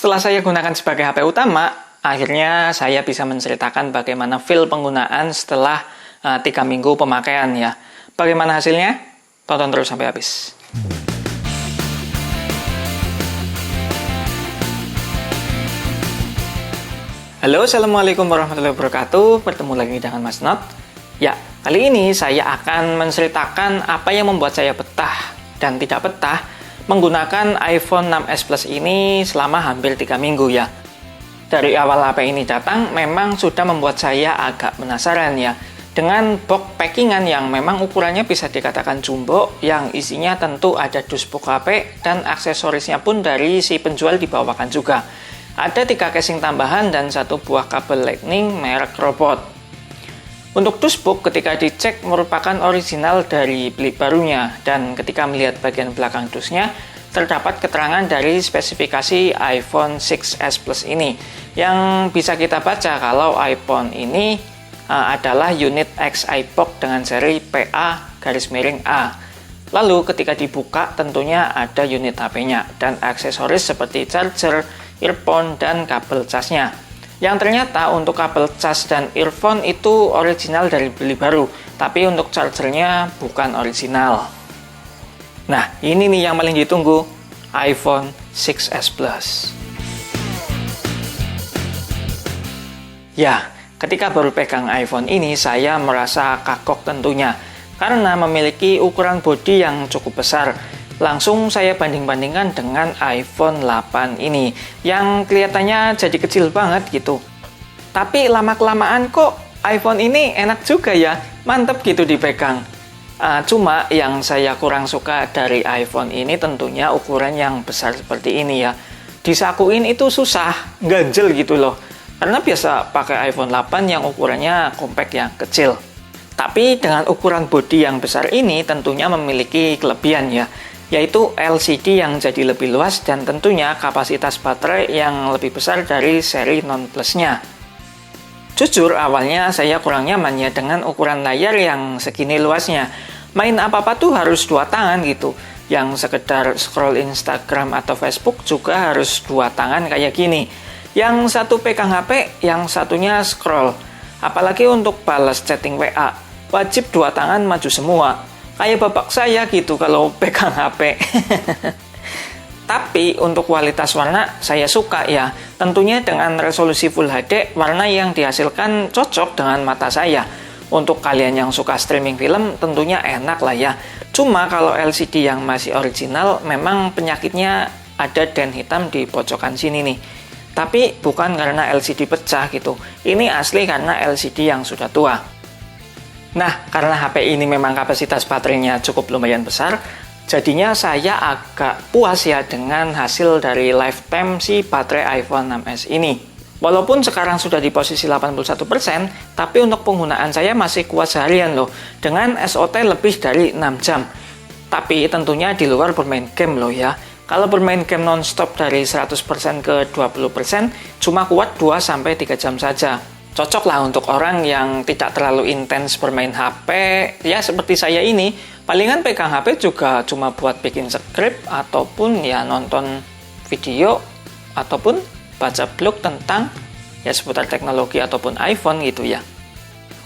Setelah saya gunakan sebagai HP utama, akhirnya saya bisa menceritakan bagaimana feel penggunaan setelah 3 minggu pemakaian ya. Bagaimana hasilnya? Tonton terus sampai habis. Halo, Assalamualaikum warahmatullahi wabarakatuh. Bertemu lagi dengan Mas Not. Ya, kali ini saya akan menceritakan apa yang membuat saya betah dan tidak betah menggunakan iPhone 6s Plus ini selama hampir 3 minggu ya. Dari awal HP ini datang, memang sudah membuat saya agak penasaran ya. Dengan box packingan yang memang ukurannya bisa dikatakan jumbo, yang isinya tentu ada dashboard HP dan aksesorisnya pun dari si penjual dibawakan juga. Ada 3 casing tambahan dan 1 buah kabel lightning merek robot. Untuk dashboard ketika dicek merupakan original dari beli barunya, dan ketika melihat bagian belakang dusnya terdapat keterangan dari spesifikasi iPhone 6s Plus ini yang bisa kita baca kalau iPhone ini adalah unit X iBox dengan seri PA-A. Lalu ketika dibuka tentunya ada unit HP-nya dan aksesoris seperti charger, earphone, dan kabel casnya. Yang ternyata untuk kabel cas dan earphone itu original dari beli baru, tapi untuk chargernya bukan original. Nah, ini nih yang paling ditunggu, iPhone 6s Plus. Ya, ketika baru pegang iPhone ini, saya merasa kagok tentunya, karena memiliki ukuran bodi yang cukup besar. Langsung saya banding-bandingkan dengan iPhone 8 ini, yang kelihatannya jadi kecil banget gitu. Tapi lama-kelamaan kok iPhone ini enak juga ya, mantep gitu dipegang. Cuma yang saya kurang suka dari iPhone ini tentunya ukuran yang besar seperti ini ya. Disakuin itu susah, ganjel gitu loh. Karena biasa pakai iPhone 8 yang ukurannya compact yang kecil. Tapi dengan ukuran bodi yang besar ini tentunya memiliki kelebihan ya, yaitu LCD yang jadi lebih luas dan tentunya kapasitas baterai yang lebih besar dari seri non plusnya. Jujur awalnya saya kurang nyaman ya dengan ukuran layar yang segini luasnya. Main apa-apa tuh harus 2 tangan gitu. Yang sekedar scroll Instagram atau Facebook juga harus 2 tangan kayak gini. Yang satu pegang HP, yang satunya scroll. Apalagi untuk balas chatting WA, wajib 2 tangan maju semua. Kayak bapak saya gitu kalau pegang HP. Tapi untuk kualitas warna saya suka ya. Tentunya dengan resolusi Full HD, warna yang dihasilkan cocok dengan mata saya. Untuk kalian yang suka streaming film tentunya enak lah ya. Cuma kalau LCD yang masih original memang penyakitnya ada den hitam di pojokan sini nih. Tapi bukan karena LCD pecah gitu. Ini asli karena LCD yang sudah tua. Nah, karena HP ini memang kapasitas baterainya cukup lumayan besar, jadinya saya agak puas ya dengan hasil dari lifetime si baterai iPhone 6s ini. Walaupun sekarang sudah di posisi 81%, tapi untuk penggunaan saya masih kuat seharian loh, dengan SOT lebih dari 6 jam. Tapi tentunya di luar bermain game loh ya. Kalau bermain game non-stop dari 100% ke 20%, cuma kuat 2-3 jam saja. Cocok lah untuk orang yang tidak terlalu intens bermain HP, ya seperti saya ini. Palingan pegang HP juga cuma buat bikin script, ataupun ya nonton video, ataupun baca blog tentang ya seputar teknologi ataupun iPhone gitu ya.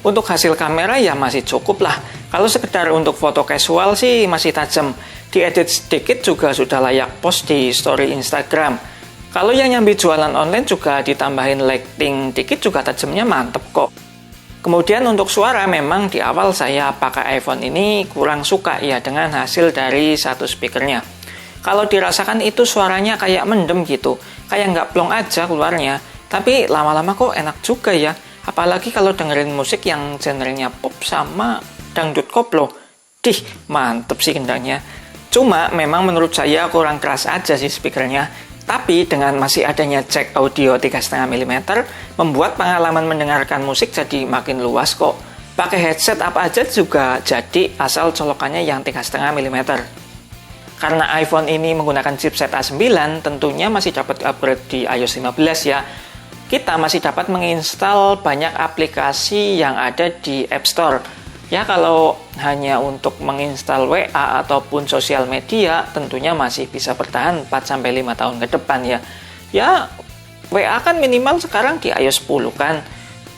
Untuk hasil kamera ya masih cukup lah. Kalau sekedar untuk foto casual sih masih tajam. Diedit sedikit juga sudah layak post di story Instagram. Kalau yang nyambi jualan online juga ditambahin lighting dikit juga tajamnya mantep kok. Kemudian untuk suara memang di awal saya pakai iPhone ini kurang suka ya dengan hasil dari satu speakernya. Kalau dirasakan itu suaranya kayak mendem gitu, kayak nggak plong aja keluarnya. Tapi lama-lama kok enak juga ya. Apalagi kalau dengerin musik yang genrenya pop sama dangdut koplo. Mantep sih kendangnya. Cuma memang menurut saya kurang keras aja sih speakernya. Tapi dengan masih adanya jack audio 3,5 mm, membuat pengalaman mendengarkan musik jadi makin luas kok. Pakai headset apa aja juga jadi asal colokannya yang 3,5 mm. Karena iPhone ini menggunakan chipset A9, tentunya masih dapat upgrade di iOS 15 ya. Kita masih dapat menginstal banyak aplikasi yang ada di App Store. Ya kalau hanya untuk menginstal WA ataupun sosial media tentunya masih bisa bertahan 4-5 tahun ke depan ya. Ya, WA kan minimal sekarang di iOS 10 kan.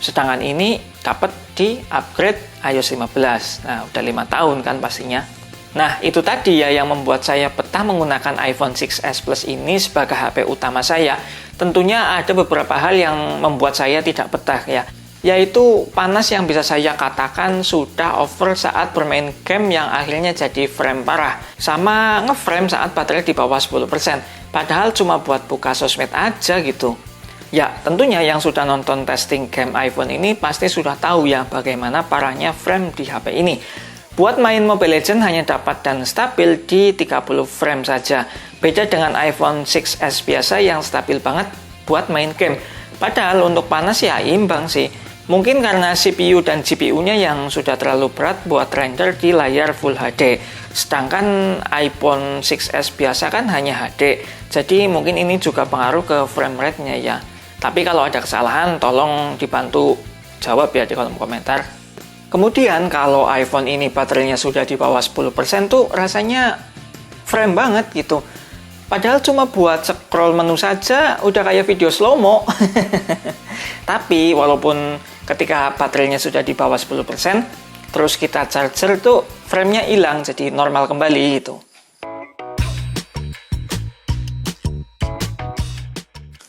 Sedangkan ini dapat di upgrade iOS 15. Nah, udah 5 tahun kan pastinya. Nah, itu tadi ya yang membuat saya betah menggunakan iPhone 6s Plus ini sebagai HP utama saya. Tentunya ada beberapa hal yang membuat saya tidak betah ya. Yaitu panas yang bisa saya katakan sudah over saat bermain game yang akhirnya jadi frame parah. Sama ngeframe saat baterai di bawah 10%. Padahal cuma buat buka sosmed aja gitu. Ya, tentunya yang sudah nonton testing game iPhone ini pasti sudah tahu ya bagaimana parahnya frame di HP ini. Buat main Mobile Legends hanya dapat dan stabil di 30 frame saja. Beda dengan iPhone 6s biasa yang stabil banget buat main game. Padahal untuk panas ya imbang sih. Mungkin karena CPU dan GPU-nya yang sudah terlalu berat buat render di layar Full HD. Sedangkan iPhone 6s biasa kan hanya HD. Jadi mungkin ini juga pengaruh ke frame rate-nya ya. Tapi kalau ada kesalahan tolong dibantu jawab ya di kolom komentar. Kemudian kalau iPhone ini baterainya sudah di bawah 10% tuh rasanya frame banget gitu. Padahal cuma buat scroll menu saja udah kayak video slow-mo. Tapi walaupun ketika baterainya sudah di bawah 10%, terus kita charger tuh frame-nya hilang jadi normal kembali gitu.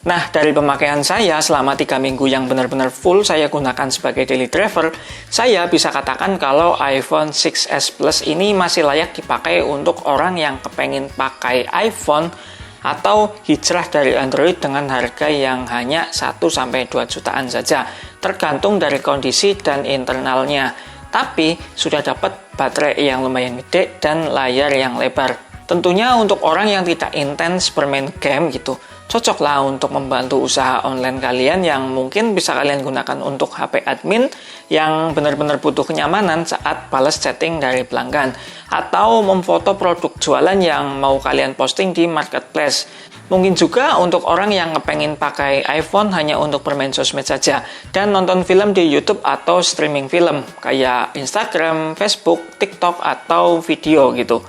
Nah, dari pemakaian saya selama 3 minggu yang benar-benar full saya gunakan sebagai daily driver, saya bisa katakan kalau iPhone 6s Plus ini masih layak dipakai untuk orang yang kepengen pakai iPhone atau hijrah dari Android dengan harga yang hanya 1-2 jutaan saja, tergantung dari kondisi dan internalnya. Tapi sudah dapat baterai yang lumayan gede dan layar yang lebar. Tentunya untuk orang yang tidak intens bermain game gitu, cocoklah untuk membantu usaha online kalian yang mungkin bisa kalian gunakan untuk HP admin yang benar-benar butuh kenyamanan saat balas chatting dari pelanggan atau memfoto produk jualan yang mau kalian posting di marketplace. Mungkin juga untuk orang yang ngepengen pakai iPhone hanya untuk bermain sosmed saja dan nonton film di YouTube atau streaming film kayak Instagram, Facebook, TikTok, atau video gitu.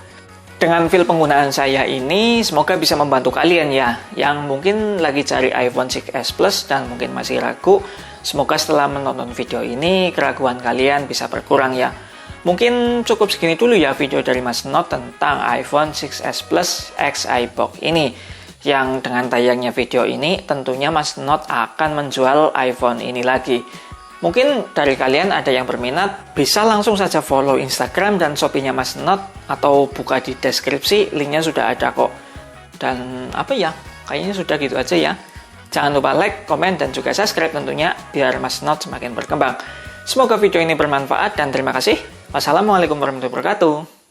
Dengan feel penggunaan saya ini, semoga bisa membantu kalian ya, yang mungkin lagi cari iPhone 6s Plus dan mungkin masih ragu. Semoga setelah menonton video ini, keraguan kalian bisa berkurang ya. Mungkin cukup segini dulu ya video dari Mas Not tentang iPhone 6s Plus X iBox ini. Yang dengan tayangnya video ini, tentunya Mas Not akan menjual iPhone ini lagi. Mungkin dari kalian ada yang berminat, bisa langsung saja follow Instagram dan Shopee-nya Mas Not, atau buka di deskripsi, linknya sudah ada kok. Dan apa ya, kayaknya sudah gitu aja ya. Jangan lupa like, komen, dan juga subscribe tentunya, biar Mas Not semakin berkembang. Semoga video ini bermanfaat dan terima kasih. Wassalamualaikum warahmatullahi wabarakatuh.